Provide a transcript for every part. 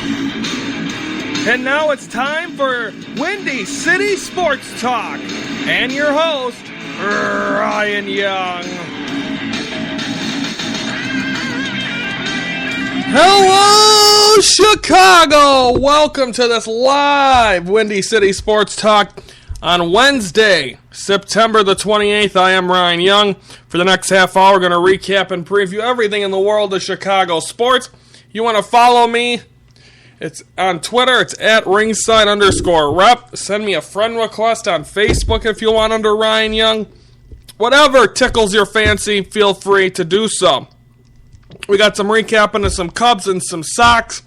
And now it's time for Windy City Sports Talk. And your host, Ryan Young. Hello, Chicago! Welcome to this live Windy City Sports Talk on Wednesday, September the 28th. I am Ryan Young. For the next half hour, we're going to recap and preview everything in the world of Chicago sports. You want to follow me? It's on Twitter. It's at ringside_rep. Send me a friend request on Facebook if you want under Ryan Young. Whatever tickles your fancy, feel free to do so. We got some recapping of some Cubs and some Sox.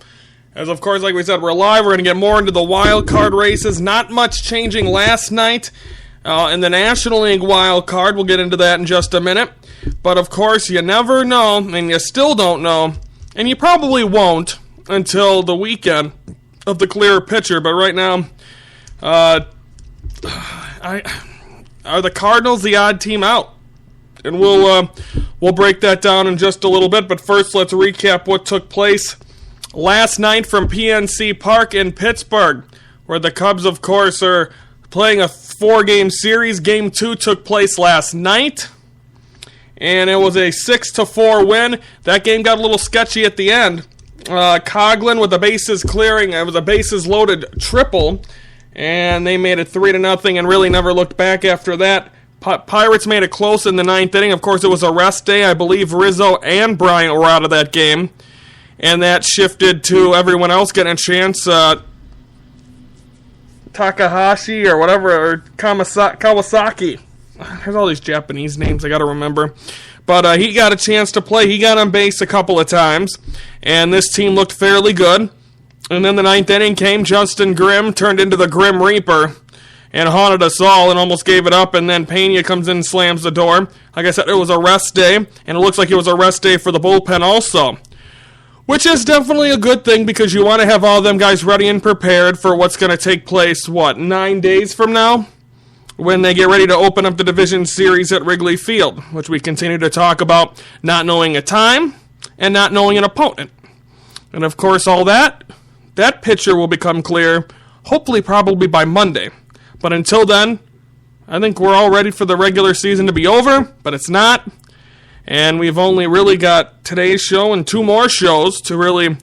As of course, like we said, we're live. We're going to get more into the wild card races. Not much changing last night in the National League wild card. We'll get into that in just a minute. But of course, you never know, and you still don't know, and you probably won't until the weekend of the clearer picture. But right now, are the Cardinals the odd team out? And we'll break that down in just a little bit. But first, let's recap what took place last night from PNC Park in Pittsburgh, where the Cubs, of course, are playing a 4-game series. Game 2 took place last night, and it was a 6-4 win. That game got a little sketchy at the end. Coghlan with the bases clearing. It was a bases loaded triple, and they made it 3-0 and really never looked back after that. Pirates made it close in the 9th inning. Of course, it was a rest day. I believe Rizzo and Bryant were out of that game, and that shifted to everyone else getting a chance. Takahashi or whatever, or Kawasaki. There's all these Japanese names I got to remember. But he got a chance to play. He got on base a couple of times, and this team looked fairly good. And then the 9th inning came. Justin Grimm turned into the Grim Reaper and haunted us all and almost gave it up. And then Pena comes in and slams the door. Like I said, it was a rest day, and it looks like it was a rest day for the bullpen also, which is definitely a good thing because you want to have all them guys ready and prepared for what's going to take place, 9 days from now? When they get ready to open up the division series at Wrigley Field, which we continue to talk about not knowing a time and not knowing an opponent. And of course, all that picture will become clear, hopefully probably by Monday. But until then, I think we're all ready for the regular season to be over, but it's not. And we've only really got today's show and 2 more shows to really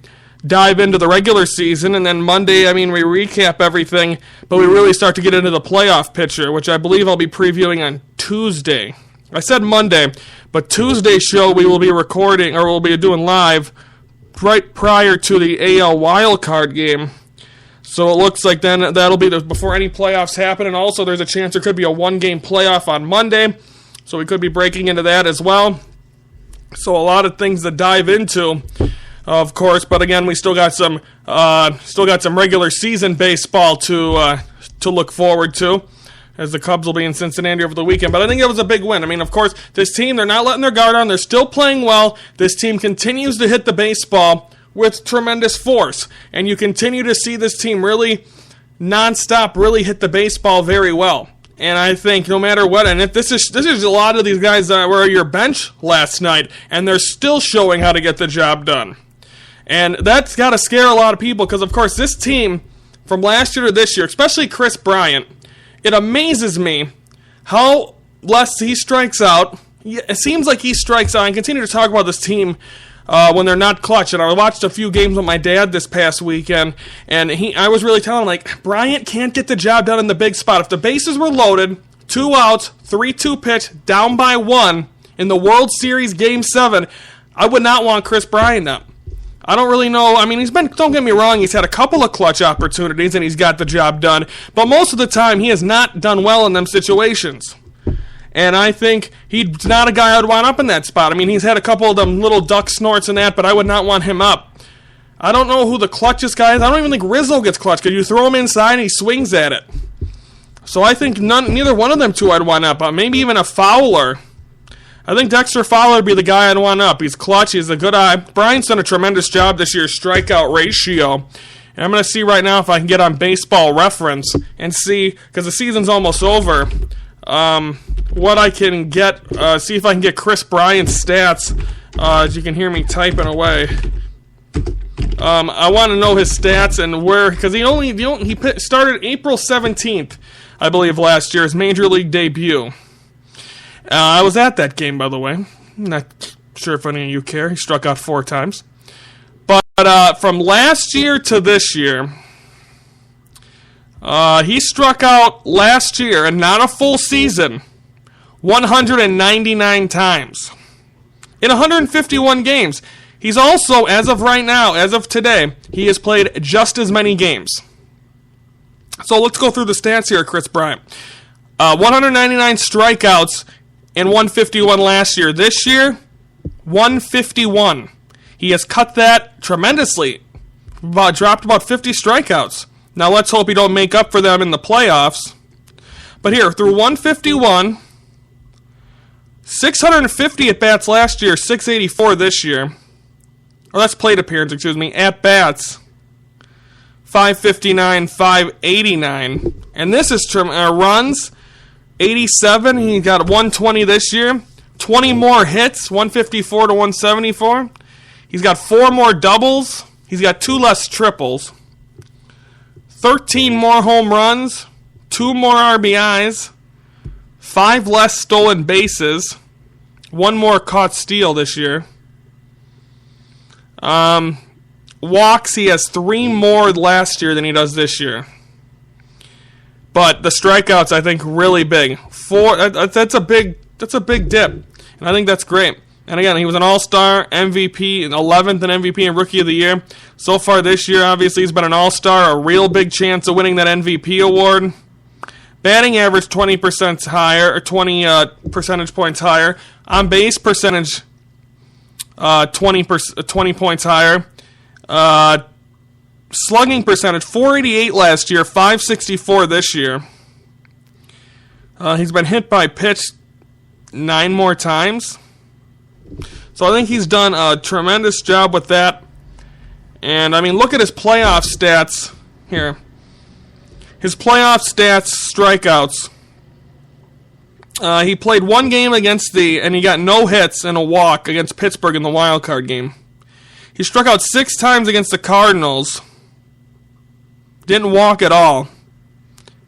dive into the regular season, and then Monday, we recap everything, but we really start to get into the playoff picture, which I believe I'll be previewing on Tuesday. I said Monday, but Tuesday's show we will be recording, or we'll be doing live right prior to the AL wildcard game. So it looks like then that'll be before any playoffs happen, and also there's a chance there could be a 1-game playoff on Monday, so we could be breaking into that as well. So a lot of things to dive into, of course, but again, we still got some regular season baseball to look forward to, as the Cubs will be in Cincinnati over the weekend. But I think it was a big win. Of course, this team, they're not letting their guard down. They're still playing well. This team continues to hit the baseball with tremendous force, and you continue to see this team really nonstop really hit the baseball very well. And I think no matter what, and if this is a lot of these guys that were on your bench last night, and they're still showing how to get the job done. And that's got to scare a lot of people because, of course, this team from last year to this year, especially Chris Bryant, it amazes me how less he strikes out. It seems like he strikes out. I continue to talk about this team when they're not clutch. And I watched a few games with my dad this past weekend, and I was really telling him, Bryant can't get the job done in the big spot. If the bases were loaded, 2 outs, 3-2 pitch, down by 1 in the World Series Game 7, I would not want Chris Bryant up. I don't really know. Don't get me wrong, he's had a couple of clutch opportunities and he's got the job done, but most of the time he has not done well in them situations. And I think he's not a guy I would want up in that spot. He's had a couple of them little duck snorts and that, but I would not want him up. I don't know who the clutchest guy is. I don't even think Rizzo gets clutch because you throw him inside and he swings at it. So I think neither one of them two I'd want up. Maybe even a Fowler. I think Dexter Fowler would be the guy I'd want up. He's clutch. He's a good eye. Bryant's done a tremendous job this year, strikeout ratio. And I'm going to see right now if I can get on Baseball Reference and see, because the season's almost over, what I can get, see if I can get Chris Bryant's stats, as you can hear me typing away. I want to know his stats and where, because he started April 17th, I believe, last year, his major league debut. I was at that game, by the way. Not sure if any of you care. He struck out 4 times. But from last year to this year, he struck out last year, and not a full season, 199 times in 151 games. He's also, as of right now, as of today, he has played just as many games. So let's go through the stats here, Kris Bryant. 199 strikeouts and 151 last year. This year, 151. He has cut that tremendously. Dropped about 50 strikeouts. Now let's hope he don't make up for them in the playoffs. But here, through 151, 650 at-bats last year, 684 this year. Or that's plate appearance, at-bats, 559, 589. And this is runs, 87. He got 120 this year. 20 more hits, 154 to 174. He's got 4 more doubles. He's got 2 less triples. 13 more home runs. 2 more RBIs. 5 less stolen bases. 1 more caught steal this year. Walks, he has 3 more last year than he does this year. But the strikeouts, I think, really big. 4. That's a big dip, and I think that's great. And again, he was an All-Star, MVP, 11th in MVP and Rookie of the Year. So far this year, obviously, he's been an All-Star, a real big chance of winning that MVP award. Batting average 20% higher, or 20 percentage points higher. On base percentage, 20 points higher. Slugging percentage, 488 last year, 564 this year. He's been hit by pitch 9 more times. So I think he's done a tremendous job with that. And, I mean, look at his playoff stats here. His playoff stats, strikeouts. He played 1 game and he got no hits and a walk against Pittsburgh in the wild card game. He struck out 6 times against the Cardinals. Didn't walk at all.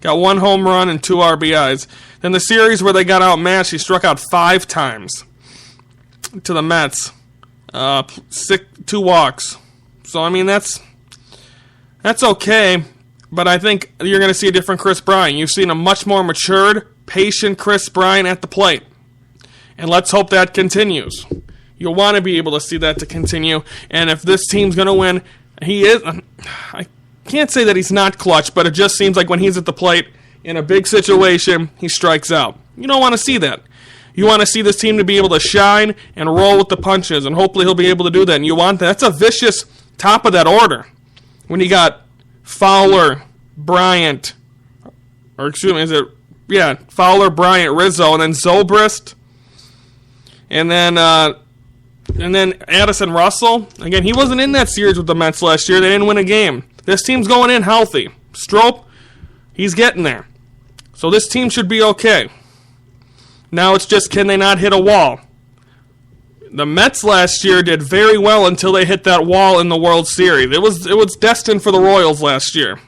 Got 1 home run and 2 RBIs. Then the series where they got outmatched, he struck out 5 times to the Mets. 2 walks. So, I mean, that's okay. But I think you're going to see a different Kris Bryant. You've seen a much more matured, patient Kris Bryant at the plate. And let's hope that continues. You'll want to be able to see that to continue. And if this team's going to win, he is. I can't say that he's not clutch, but it just seems like when he's at the plate in a big situation, he strikes out. You don't want to see that. You want to see this team to be able to shine and roll with the punches, and hopefully he'll be able to do that. And you want that. That's a vicious top of that order. When you got Fowler, Bryant, or excuse me, Fowler, Bryant, Rizzo, and then Zobrist, and then Addison Russell. Again, he wasn't in that series with the Mets last year. They didn't win a game. This team's going in healthy. Strop, he's getting there. So this team should be okay. Now it's just, can they not hit a wall? The Mets last year did very well until they hit that wall in the World Series. It was destined for the Royals last year.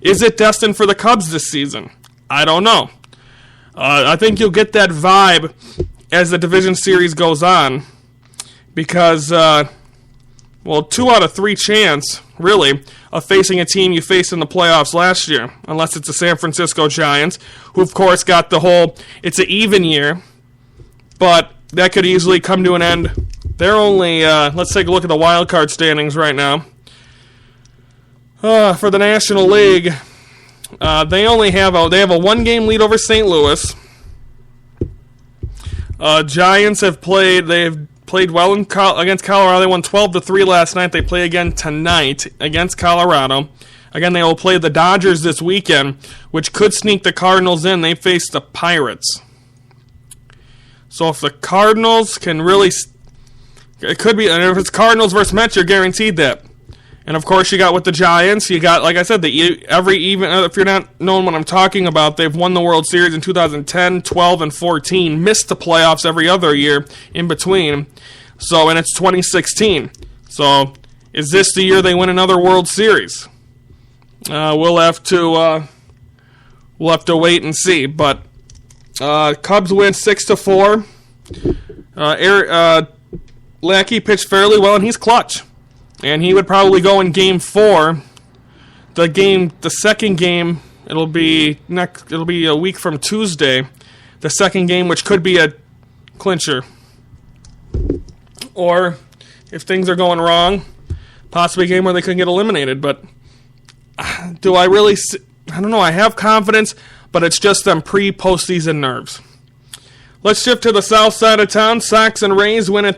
Is it destined for the Cubs this season? I don't know. I think you'll get that vibe as the division series goes on, because 2 out of 3 chance, really, of facing a team you faced in the playoffs last year, unless it's the San Francisco Giants, who of course got the whole, it's an even year, but that could easily come to an end. They're only, let's take a look at the wild card standings right now. For the National League, they have a 1-game lead over St. Louis. Giants they've played well against Colorado. They won 12-3 last night. They play again tonight against Colorado. Again, they will play the Dodgers this weekend, which could sneak the Cardinals in. They face the Pirates. So if the Cardinals can really, it could be, and if it's Cardinals versus Mets, you're guaranteed that. And of course, you got with the Giants, you got, like I said, if you're not knowing what I'm talking about, they've won the World Series in 2010, 12, and 14, missed the playoffs every other year in between. So, and it's 2016. So, is this the year they win another World Series? We'll have to wait and see. But Cubs win 6-4. Lackey pitched fairly well, and he's clutch. And he would probably go in Game 4. The second game, it'll be a week from Tuesday. The second game, which could be a clincher. Or, if things are going wrong, possibly a game where they could get eliminated. But do I really? I don't know. I have confidence, but it's just them pre-postseason nerves. Let's shift to the south side of town. Sox and Rays win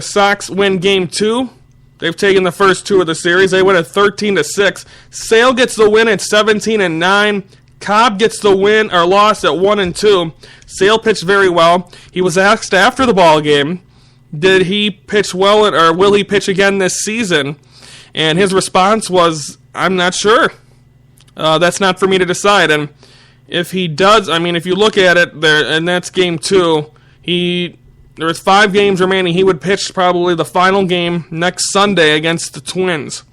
Sox win Game 2. They've taken the first two of the series. They win at 13-6. Sale gets the win at 17-9. Cobb gets the win or loss at 1-2. Sale pitched very well. He was asked after the ball game, did he pitch well or will he pitch again this season? And his response was, I'm not sure. That's not for me to decide. And if he does, if you look at it there, and that's Game 2, there's 5 games remaining. He would pitch probably the final game next Sunday against the Twins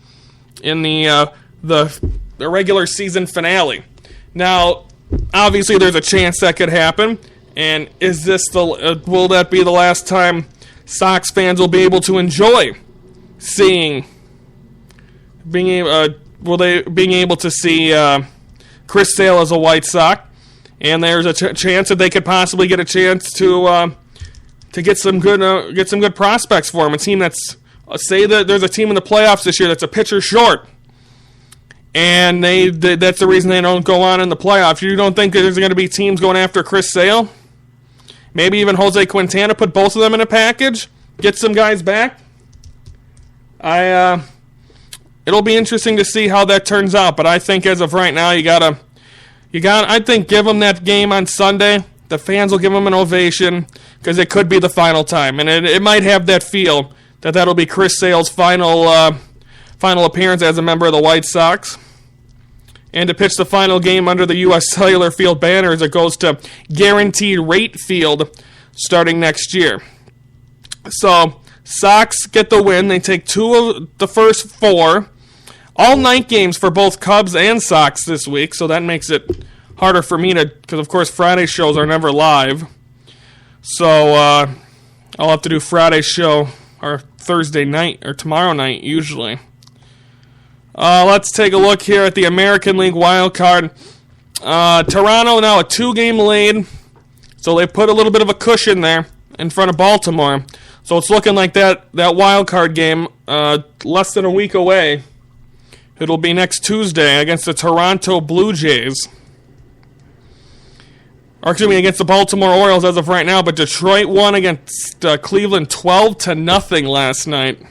in the regular season finale. Now, obviously, there's a chance that could happen. And is this will that be the last time Sox fans will be able to enjoy being able to see Chris Sale as a White Sox? And there's a chance that they could possibly get a chance to get some good prospects for him. A team that's say that there's a team in the playoffs this year that's a pitcher short, and that's the reason they don't go on in the playoffs. You don't think that there's going to be teams going after Chris Sale? Maybe even Jose Quintana, put both of them in a package, get some guys back. It'll be interesting to see how that turns out. But I think as of right now, I think give them that game on Sunday. The fans will give them an ovation because it could be the final time, and it might have that feel that'll be Chris Sale's final appearance as a member of the White Sox. And to pitch the final game under the U.S. Cellular Field banner as it goes to Guaranteed Rate Field starting next year. So, Sox get the win. They take 2 of the first 4. All night games for both Cubs and Sox this week, so that makes it harder for me because of course Friday shows are never live. So, I'll have to do Friday's show or Thursday night or tomorrow night usually. Let's take a look here at the American League wild card. Toronto now a 2-game lead, so they put a little bit of a cushion there in front of Baltimore. So it's looking like that wild card game less than a week away. It'll be next Tuesday against the Toronto Blue Jays. Or against the Baltimore Orioles as of right now, but Detroit won against Cleveland 12-0 last night.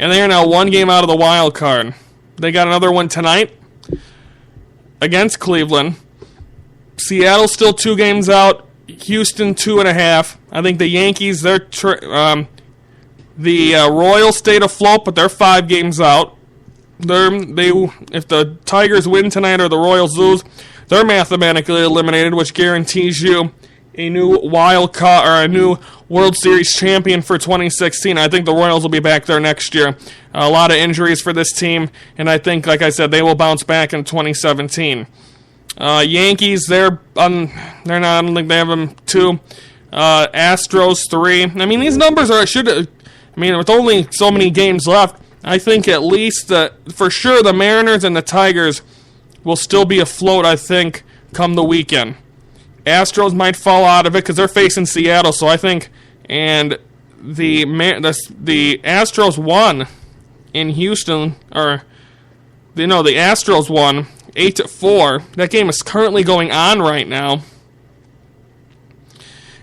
And they are now 1 game out of the wild card. They got another one tonight against Cleveland. Seattle still 2 games out. Houston 2.5. I think the Yankees, the Royals stayed afloat, but they're 5 games out. If the Tigers win tonight or the Royals lose, they're mathematically eliminated, which guarantees you a new wild card or a new World Series champion for 2016. I think the Royals will be back there next year. A lot of injuries for this team, and I think, like I said, they will bounce back in 2017. Yankees, they're not. I don't think they have them 2. Astros 3. These numbers are with only so many games left, I think at least for sure the Mariners and the Tigers will still be afloat. I think come the weekend. Astros might fall out of it because they're facing Seattle. So I think, and the Astros won in Houston, the Astros won 8-4. That game is currently going on right now,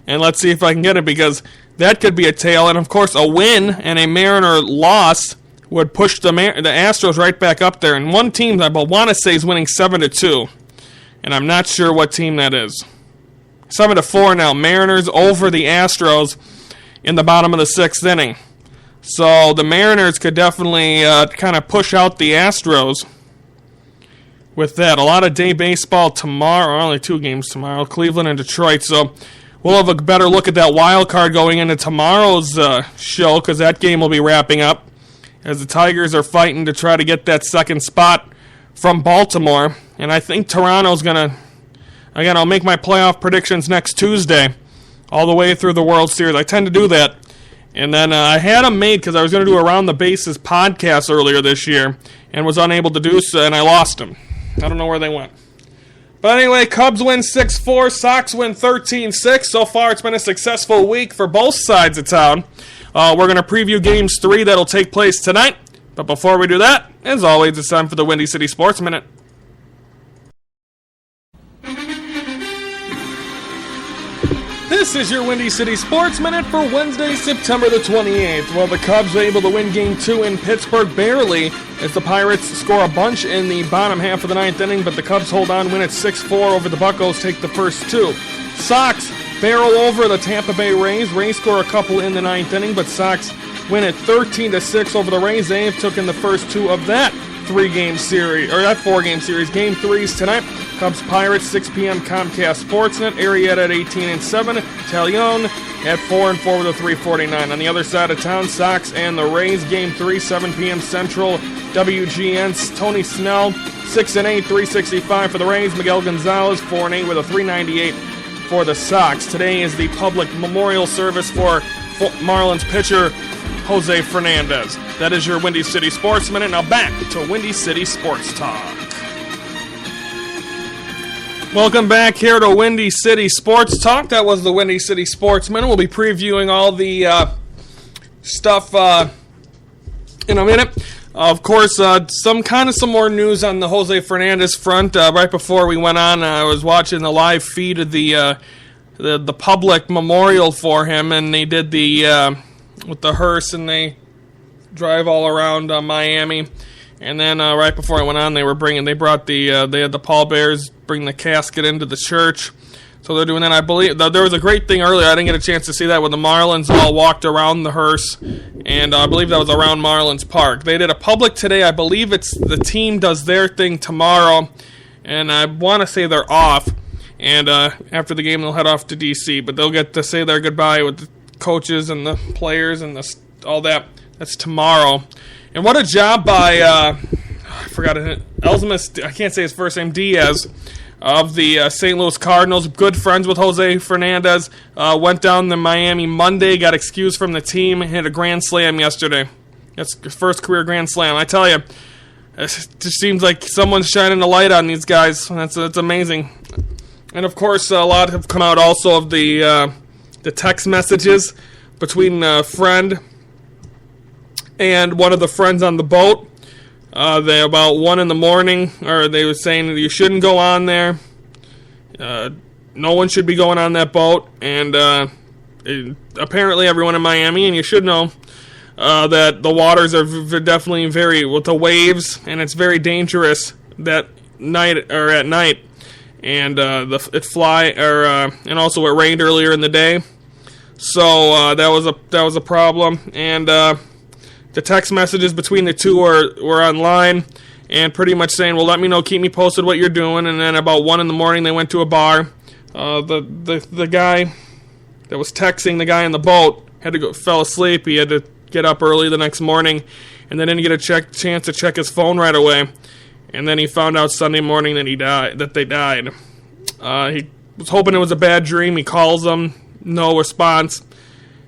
and let's see if I can get it because that could be a tail. And of course, a win and a Mariner loss would push the Astros right back up there. And one team I want to say is winning 7-2, and I'm not sure what team that is. 7-4 now. Mariners over the Astros in the bottom of the 6th inning. So the Mariners could definitely kind of push out the Astros with that. A lot of day baseball tomorrow. Only 2 games tomorrow. Cleveland and Detroit. So we'll have a better look at that wild card going into tomorrow's show because that game will be wrapping up. as the Tigers are fighting to try to get that second spot from Baltimore. And I think Toronto's going to, again, I'll make my playoff predictions next Tuesday, all the way through the World Series. I tend to do that. And then I had them made because I was going to do Around the Bases podcast earlier this year and was unable to do so, and I lost them. I don't know where they went. But anyway, Cubs win 6-4, Sox win 13-6. So far, it's been a successful week for both sides of town. We're going to preview Games 3 that'll take place tonight. But before we do that, as always, it's time for the Windy City Sports Minute. This is your Windy City Sports Minute for Wednesday, September the 28th. Well, the Cubs were able to win Game 2 in Pittsburgh barely, as the Pirates score a bunch in the bottom half of the ninth inning, but the Cubs hold on, win at 6-4 over the Buccos, take the first two. Sox barrel over the Tampa Bay Rays. Rays score a couple in the ninth inning, but Sox win at 13-6 over the Rays. They have taken the first two of that four-game series. Game 3 is tonight. Cubs Pirates, 6 p.m. Comcast Sportsnet. Arrieta at 18-7. Talion at 4-4 with a 349. On the other side of town, Sox and the Rays. Game 3, 7 p.m. Central. WGN. Tony Snell, 6-8, 365 for the Rays. Miguel Gonzalez, 4-8 with a 398 for the Sox. Today is the public memorial service for Marlins pitcher Jose Fernandez. That is your Windy City Sports Minute. Now back to Windy City Sports Talk. Welcome back here to Windy City Sports Talk. That was the Windy City Sports Minute. We'll be previewing all the stuff in a minute. Of course, some more news on the Jose Fernandez front. Right before we went on, I was watching the live feed of the public memorial for him, and they did the with the hearse, and they drive all around Miami. And then right before I went on, they had the pallbearers bring the casket into the church. So they're doing that. I believe there was a great thing earlier. I didn't get a chance to see that when the Marlins all walked around the hearse, and I believe that was around Marlins Park. They did a public today. I believe the team does their thing tomorrow, and I want to say they're off. And after the game, they'll head off to D.C., but they'll get to say their goodbye with the coaches and the players and all that. That's tomorrow. And what a job by, I forgot it, Elzamas, I can't say his first name, Diaz, of the St. Louis Cardinals. Good friends with Jose Fernandez. Went down to Miami Monday, got excused from the team, hit a grand slam yesterday. That's his first career grand slam. I tell you, it just seems like someone's shining a light on these guys. That's amazing. And, of course, a lot have come out also of the text messages between a friend and one of the friends on the boat. They about 1 in the morning, or they were saying that you shouldn't go on there. No one should be going on that boat. And apparently everyone in Miami, and you should know, that the waters are definitely with the waves, and it's very dangerous that night or at night. And and also it rained earlier in the day. So that was a problem, and the text messages between the two were online, and pretty much saying, "Well, let me know, keep me posted what you're doing." And then about 1 in the morning, they went to a bar. The guy that was texting the guy in the boat fell asleep. He had to get up early the next morning, and then didn't get a chance to check his phone right away. And then he found out Sunday morning that they died. He was hoping it was a bad dream. He calls them. No response,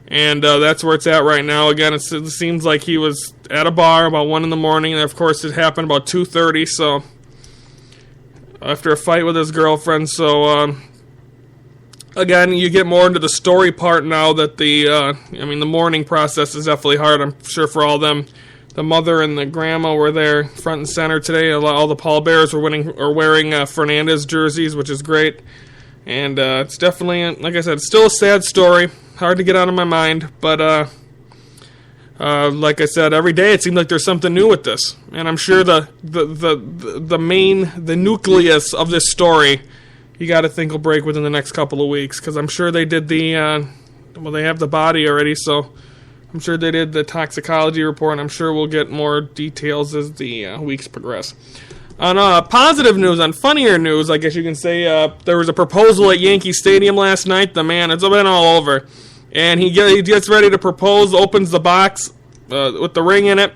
and that's where it's at right now. Again, it seems like he was at a bar about 1 in the morning, and of course it happened about 2:30, so after a fight with his girlfriend. So again, you get more into the story part now that the mourning process is definitely hard, I'm sure, for all them. The mother and the grandma were there front and center today. All the pallbearers were wearing Fernandez jerseys, which is great. And it's definitely, like I said, it's still a sad story. Hard to get out of my mind. But like I said, every day it seems like there's something new with this. And I'm sure the nucleus of this story, you got to think will break within the next couple of weeks. Because I'm sure they did they have the body already. So I'm sure they did the toxicology report. And I'm sure we'll get more details as the weeks progress. On positive news, on funnier news, I guess you can say, there was a proposal at Yankee Stadium last night. The man, it's been all over. And he gets ready to propose, opens the box with the ring in it,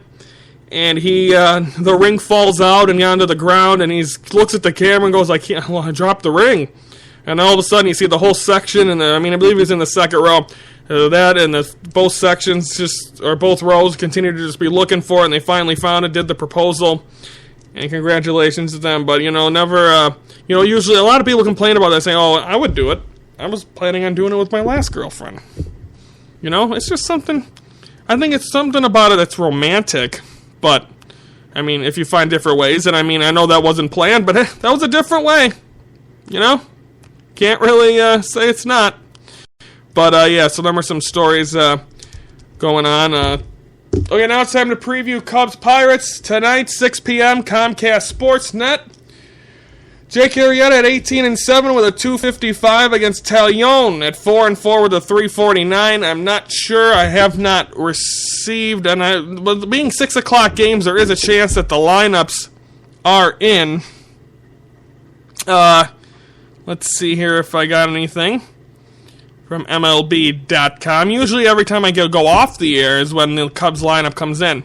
and the ring falls out and onto the ground, and he looks at the camera and goes, I dropped the ring. And all of a sudden you see the whole section, and I believe he's in the second row. That and both sections both rows continue to just be looking for it, and they finally found it, did the proposal, and congratulations to them. But never. Usually a lot of people complain about that, saying, "Oh, I would do it. I was planning on doing it with my last girlfriend." It's just something. I think it's something about it that's romantic, but if you find different ways, and I know that wasn't planned, but that was a different way. Can't really say it's not. But, so there were some stories going on. Okay, now it's time to preview Cubs-Pirates tonight, 6 p.m., Comcast Sportsnet. Jake Arrieta at 18-7 with a 255 against Talion at 4-4 with a 349. I'm not sure. I have not received, but being 6 o'clock games, there is a chance that the lineups are in. Let's see here if I got anything from MLB.com. Usually every time I go off the air is when the Cubs lineup comes in.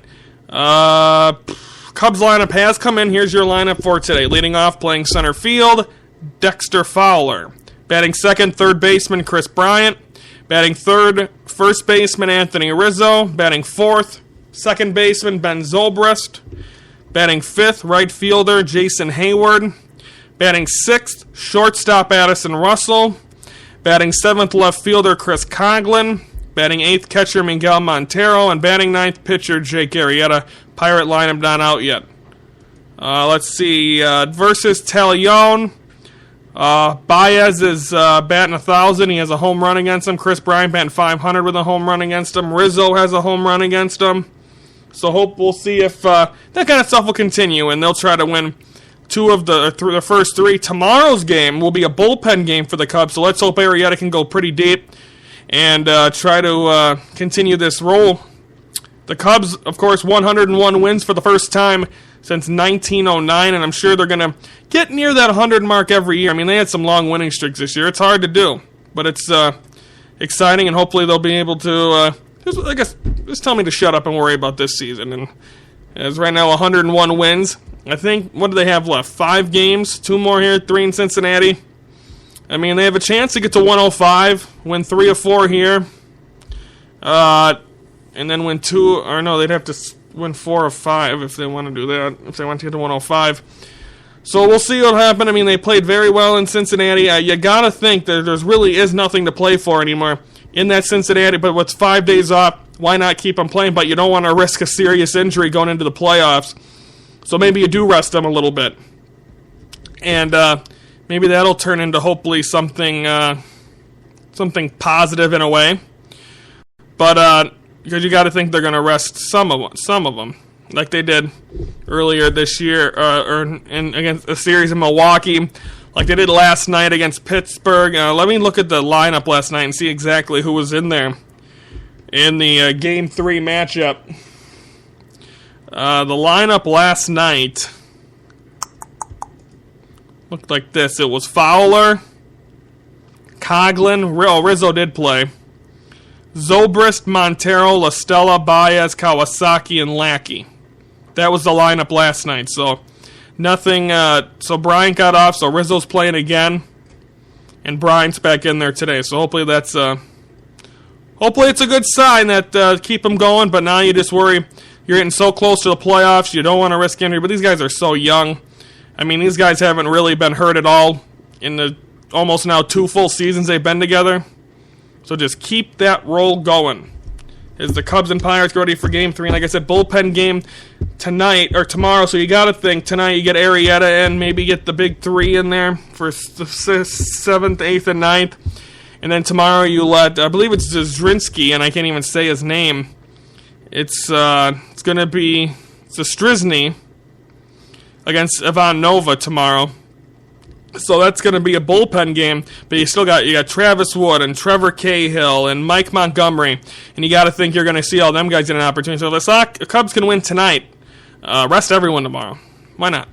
Cubs lineup has come in. Here's your lineup for today. Leading off, playing center field, Dexter Fowler. Batting second, third baseman, Chris Bryant. Batting third, first baseman, Anthony Rizzo. Batting fourth, second baseman, Ben Zobrist. Batting fifth, right fielder, Jason Hayward. Batting sixth, shortstop, Addison Russell. Batting seventh, left fielder, Chris Coghlan. Batting eighth, catcher, Miguel Montero. And batting ninth, pitcher, Jake Arrieta. Pirate lineup not out yet. Let's see. Versus Talion. Baez is batting 1,000. He has a home run against him. Chris Bryant batting 500 with a home run against him. Rizzo has a home run against him. So we'll see if that kind of stuff will continue, and they'll try to win two of the first three. Tomorrow's game will be a bullpen game for the Cubs, so let's hope Arrieta can go pretty deep and try to continue this role. The Cubs, of course, 101 wins for the first time since 1909, and I'm sure they're going to get near that 100 mark every year. They had some long winning streaks this year. It's hard to do, but it's exciting, and hopefully they'll be able to just tell me to shut up and worry about this season. And as right now, 101 wins. I think, what do they have left? 5 games, 2 more here, 3 in Cincinnati. They have a chance to get to 105, win 3 or 4 here, and then win 2, or no, they'd have to win 4 or 5 if they want to do that, if they want to get to 105. So we'll see what'll happen. They played very well in Cincinnati. You gotta think that there's really is nothing to play for anymore in that Cincinnati, but what's 5 days off, why not keep them playing? But you don't want to risk a serious injury going into the playoffs. So maybe you do rest them a little bit. And maybe that'll turn into hopefully something positive in a way. But because you got to think they're going to rest some of them, like they did earlier this year, against a series in Milwaukee, like they did last night against Pittsburgh. Let me look at the lineup last night and see exactly who was in there in the Game 3 matchup. The lineup last night looked like this. It was Fowler, Coghlan, Rizzo did play, Zobrist, Montero, La Stella, Baez, Kawasaki, and Lackey. That was the lineup last night. So nothing. So Bryant got off. So Rizzo's playing again, and Bryant's back in there today. So hopefully that's hopefully it's a good sign that keep them going. But now you just worry. You're getting so close to the playoffs. You don't want to risk injury. But these guys are so young. These guys haven't really been hurt at all in the almost now 2 full seasons they've been together. So just keep that roll going. As the Cubs and Pirates get ready for Game 3. And like I said, bullpen game tonight or tomorrow. So you got to think tonight you get Arrieta in. Maybe get the big 3 in there for the 7th, 8th, and 9th. And then tomorrow you let, I believe it's Zrinski, and I can't even say his name. It's going to be Zastryzny against Ivan Nova tomorrow. So that's going to be a bullpen game, but you got Travis Wood and Trevor Cahill and Mike Montgomery, and you got to think you're going to see all them guys get an opportunity. So if the Cubs can win tonight, rest everyone tomorrow. Why not?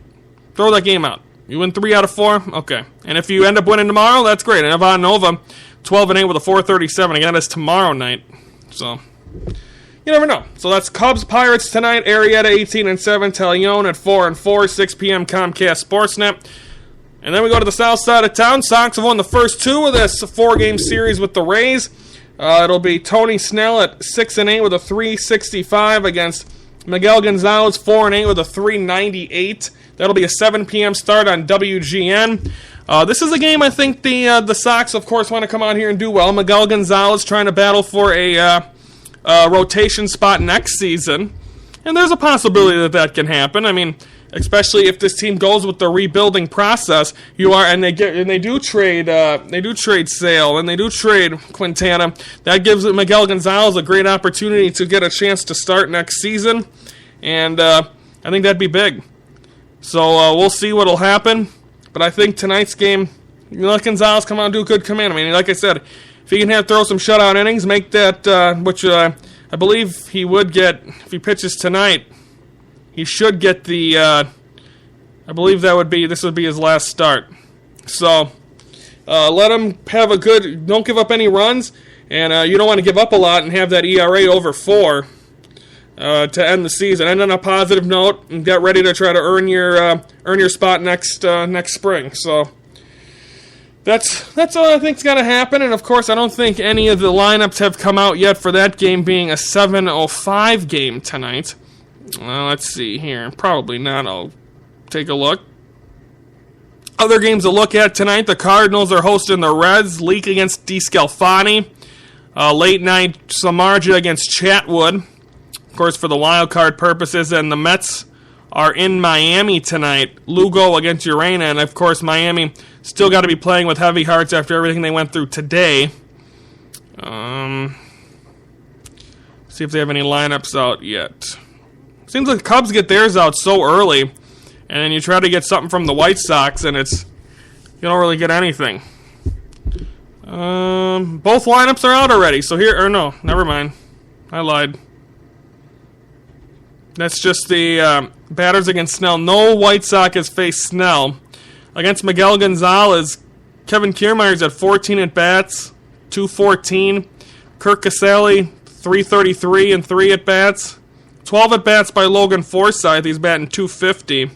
Throw that game out. You win 3 out of 4? Okay. And if you end up winning tomorrow, that's great. And Ivan Nova, 12-8 with a 437. Again, that's tomorrow night. So you never know. So that's Cubs Pirates tonight. Arrieta 18-7, Talion at 4-4, 6 p.m. Comcast Sportsnet. And then we go to the south side of town. Sox have won the first two of this 4-game series with the Rays. It'll be Tony Snell at 6-8 with a 3.65 against Miguel Gonzalez 4-8 with a 3.98. That'll be a 7 p.m. start on WGN. This is a game I think the Sox, of course, want to come out here and do well. Miguel Gonzalez trying to battle for a rotation spot next season, and there's a possibility that can happen. I mean, especially if this team goes with the rebuilding process, they do trade Sale and they do trade Quintana. That gives Miguel Gonzalez a great opportunity to get a chance to start next season, and I think that'd be big. So we'll see what'll happen, but I think tonight's game, let Gonzalez come out and do a good command. I mean, like I said, if he can throw some shutout innings, make that, which I believe he would get if he pitches tonight. He should get the, I believe this would be his last start. So, let him have don't give up any runs, and you don't want to give up a lot and have that ERA over 4 to end the season. End on a positive note and get ready to try to earn your spot next spring. So, that's all I think's got to happen, and of course I don't think any of the lineups have come out yet for that game being a 7:05 game tonight. Let's see here. Probably not. I'll take a look. Other games to look at tonight. The Cardinals are hosting the Reds. Leak against DeScalfani. Late night Samardzija against Chatwood. Of course, for the wild card purposes. And the Mets are in Miami tonight. Lugo against Urena. And of course, Miami still got to be playing with heavy hearts after everything they went through today. See if they have any lineups out yet. Seems like the Cubs get theirs out so early, and then you try to get something from the White Sox, and you don't really get anything. Both lineups are out already, so no, never mind. I lied. That's just the batters against Snell. No White Sox has faced Snell. Against Miguel Gonzalez, Kevin Kiermaier's at 14 at-bats, 214. Kirk Casale, 333 and 3 at-bats. 12 at-bats by Logan Forsythe. He's batting .250.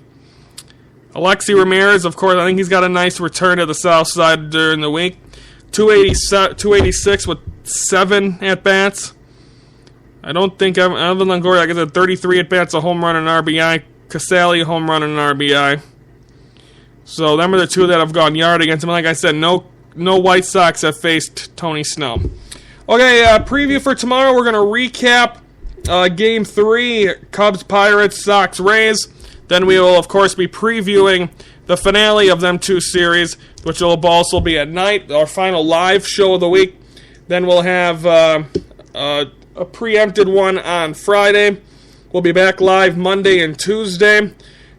Alexi Ramirez, of course, I think he's got a nice return to the south side during the week. 286 with 7 at-bats. I don't think Evan Longoria, like I said, 33 at-bats, a home run and an RBI. Casale, a home run and an RBI. So them are the two that have gone yard against him. Like I said, no White Sox have faced Tony Snell. Okay, preview for tomorrow. We're going to recap Game 3, Cubs, Pirates, Sox, Rays. Then we will, of course, be previewing the finale of them two series, which will also be at night, our final live show of the week. Then we'll have a preempted one on Friday. We'll be back live Monday and Tuesday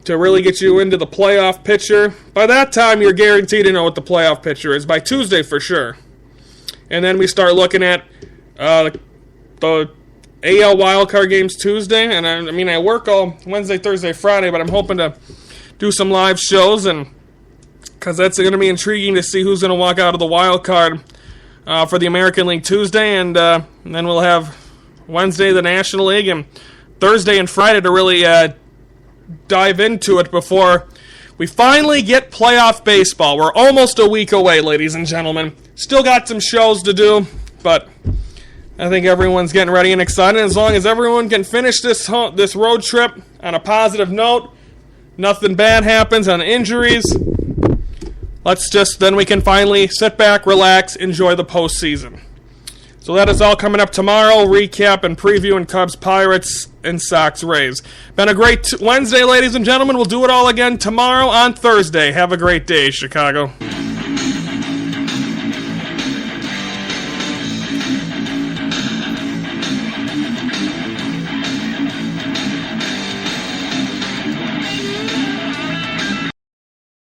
to really get you into the playoff picture. By that time, you're guaranteed to know what the playoff picture is. By Tuesday, for sure. And then we start looking at the AL wildcard games Tuesday, and I work all Wednesday, Thursday, Friday, but I'm hoping to do some live shows, and because that's going to be intriguing to see who's going to walk out of the wild card for the American League Tuesday, and then we'll have Wednesday the National League, and Thursday and Friday to really dive into it before we finally get playoff baseball. We're almost a week away, ladies and gentlemen. Still got some shows to do, but I think everyone's getting ready and excited. As long as everyone can finish this road trip on a positive note, nothing bad happens on injuries, then we can finally sit back, relax, enjoy the postseason. So that is all coming up tomorrow. Recap and preview in Cubs, Pirates, and Sox, Rays. Been a great Wednesday, ladies and gentlemen. We'll do it all again tomorrow on Thursday. Have a great day, Chicago.